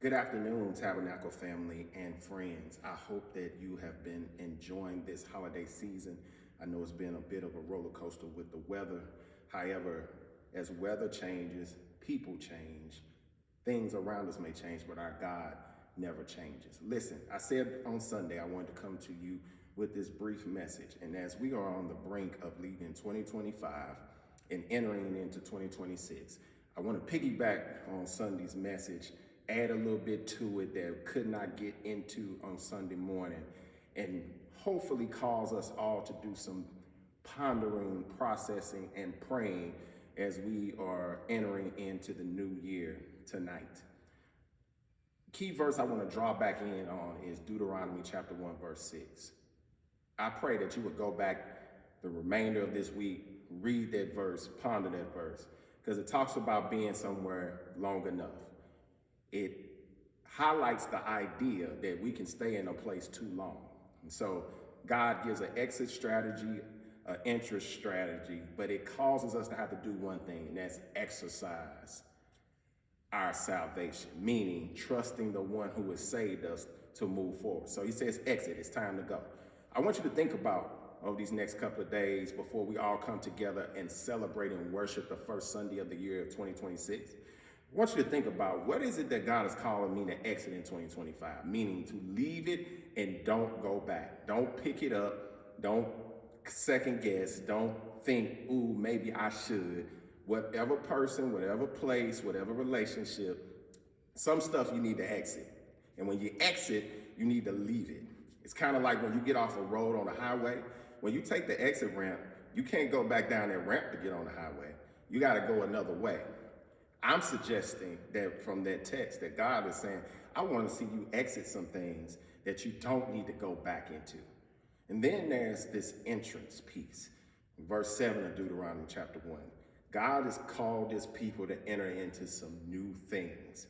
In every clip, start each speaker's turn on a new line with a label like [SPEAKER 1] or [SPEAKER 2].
[SPEAKER 1] Good afternoon, Tabernacle family and friends. I hope that you have been enjoying this holiday season. I know it's been a bit of a roller coaster with the weather. However, as weather changes, people change, things around us may change, but our God never changes. Listen, I said on Sunday I wanted to come to you with this brief message. And as we are on the brink of leaving 2025 and entering into 2026, I want to piggyback on Sunday's message, add a little bit to it that could not get into on Sunday morning, and hopefully cause us all to do some pondering, processing, and praying as we are entering into the new year tonight. Key verse I want to draw back in on is Deuteronomy chapter 1, verse 6. I pray that you would go back the remainder of this week, read that verse, ponder that verse, because it talks about being somewhere long enough. It highlights the idea that we can stay in a place too long. And so God gives an exit strategy, an entrance strategy, but it causes us to have to do one thing, and that's exercise our salvation, meaning trusting the one who has saved us to move forward. So he says, exit, it's time to go. I want you to think about over these next couple of days before we all come together and celebrate and worship the first Sunday of the year of 2026. I want you to think about what is it that God is calling me to exit in 2025, meaning to leave it and don't go back. Don't pick it up. Don't second guess. Don't think, ooh, maybe I should. Whatever person, whatever place, whatever relationship, some stuff you need to exit. And when you exit, you need to leave it. It's kind of like when you get off a road on a highway. When you take the exit ramp, you can't go back down that ramp to get on the highway. You got to go another way. I'm suggesting that from that text that God is saying, I want to see you exit some things that you don't need to go back into. And then there's this entrance piece. Verse 7 of Deuteronomy chapter 1. God has called his people to enter into some new things.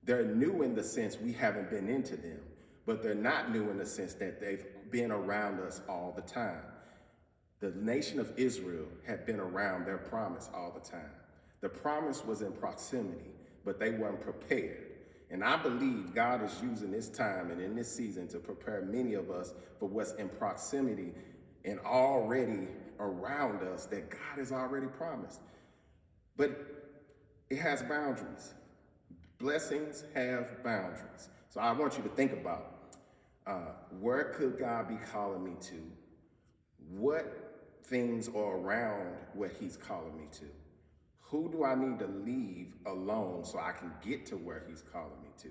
[SPEAKER 1] They're new in the sense we haven't been into them, but they're not new in the sense that they've been around us all the time. The nation of Israel had been around their promise all the time. The promise was in proximity, but they weren't prepared. And I believe God is using this time and in this season to prepare many of us for what's in proximity and already around us that God has already promised. But it has boundaries. Blessings have boundaries. So I want you to think about where could God be calling me to? What things are around what he's calling me to? Who do I need to leave alone so I can get to where he's calling me to?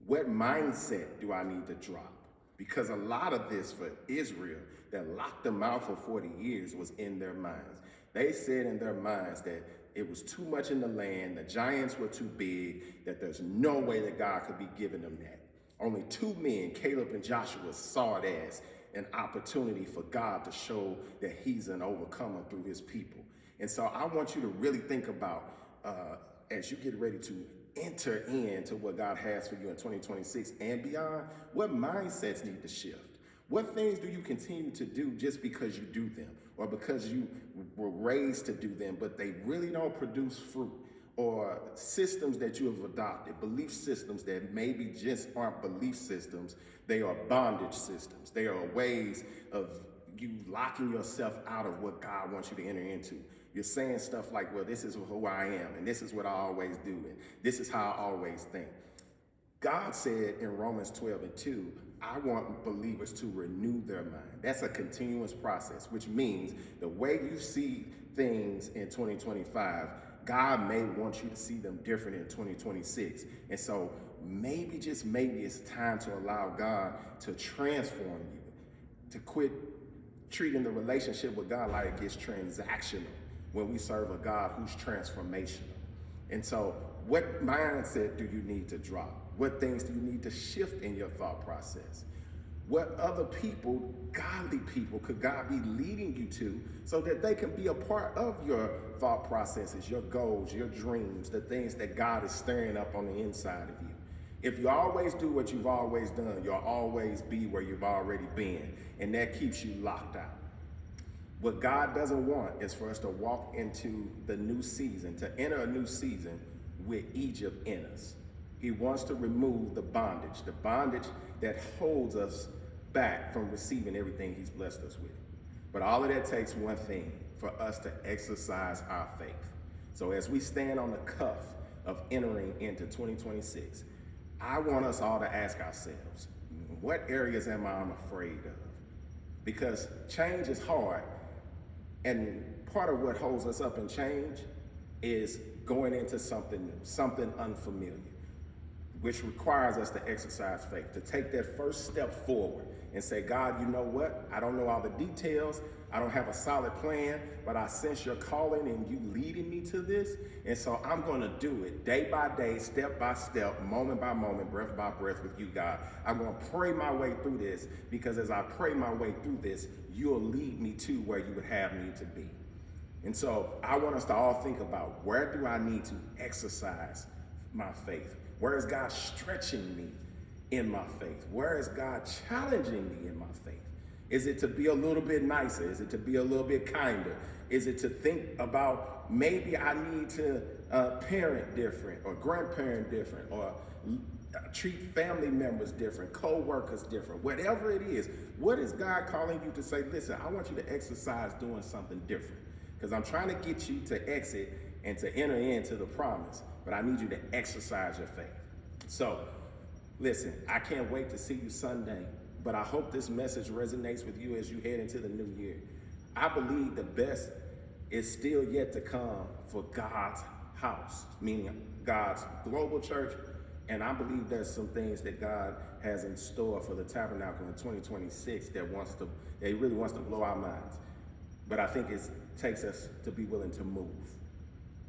[SPEAKER 1] What mindset do I need to drop? Because a lot of this for Israel that locked them out for 40 years was in their minds. They said in their minds that it was too much in the land, the giants were too big, that there's no way that God could be giving them that. Only two men, Caleb and Joshua, saw it as an opportunity for God to show that he's an overcomer through his people. And so I want you to really think about, as you get ready to enter into what God has for you in 2026 and beyond, what mindsets need to shift? What things do you continue to do just because you do them or because you were raised to do them, but they really don't produce fruit? Or systems that you have adopted, belief systems that maybe just aren't belief systems, they are bondage systems. They are ways of you locking yourself out of what God wants you to enter into. You're saying stuff like, well, this is who I am, and this is what I always do, and this is how I always think. God said in Romans 12:2, I want believers to renew their mind. That's a continuous process, which means the way you see things in 2025, God may want you to see them different in 2026. And so maybe, just maybe, it's time to allow God to transform you, to quit treating the relationship with God like it gets transactional when we serve a God who's transformational. And so what mindset do you need to drop? What things do you need to shift in your thought process? What other people, godly people, could God be leading you to so that they can be a part of your thought processes, your goals, your dreams, the things that God is stirring up on the inside of you? If you always do what you've always done, you'll always be where you've already been, and that keeps you locked out. What God doesn't want is for us to walk into the new season, to enter a new season with Egypt in us. He wants to remove the bondage that holds us back from receiving everything he's blessed us with. But all of that takes one thing, for us to exercise our faith. So as we stand on the cuff of entering into 2026, I want us all to ask ourselves, what areas am I afraid of? Because change is hard, and part of what holds us up in change is going into something new, something unfamiliar, which requires us to exercise faith, to take that first step forward and say, God, you know what? I don't know all the details. I don't have a solid plan, but I sense your calling and you leading me to this. And so I'm going to do it day by day, step by step, moment by moment, breath by breath with you, God. I'm going to pray my way through this, because as I pray my way through this, you'll lead me to where you would have me to be. And so I want us to all think about, where do I need to exercise my faith? Where is God stretching me in my faith? Where is God challenging me in my faith? Is it to be a little bit nicer? Is it to be a little bit kinder? Is it to think about, maybe I need to parent different, or grandparent different, or treat family members different, co-workers different, whatever it is? What is God calling you to say? Listen, I want you to exercise doing something different, because I'm trying to get you to exit and to enter into the promise, but I need you to exercise your faith. So listen, I can't wait to see you Sunday, but I hope this message resonates with you as you head into the new year. I believe the best is still yet to come for God's house, meaning God's global church. And I believe there's some things that God has in store for the tabernacle in 2026 that he really wants to blow our minds. But I think it takes us to be willing to move.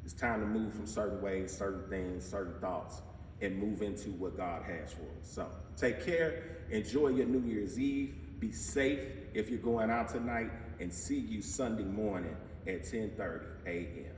[SPEAKER 1] It's time to move from certain ways, certain things, certain thoughts, and move into what God has for us. So take care, enjoy your New Year's Eve, be safe if you're going out tonight, and see you Sunday morning at 10:30 a.m.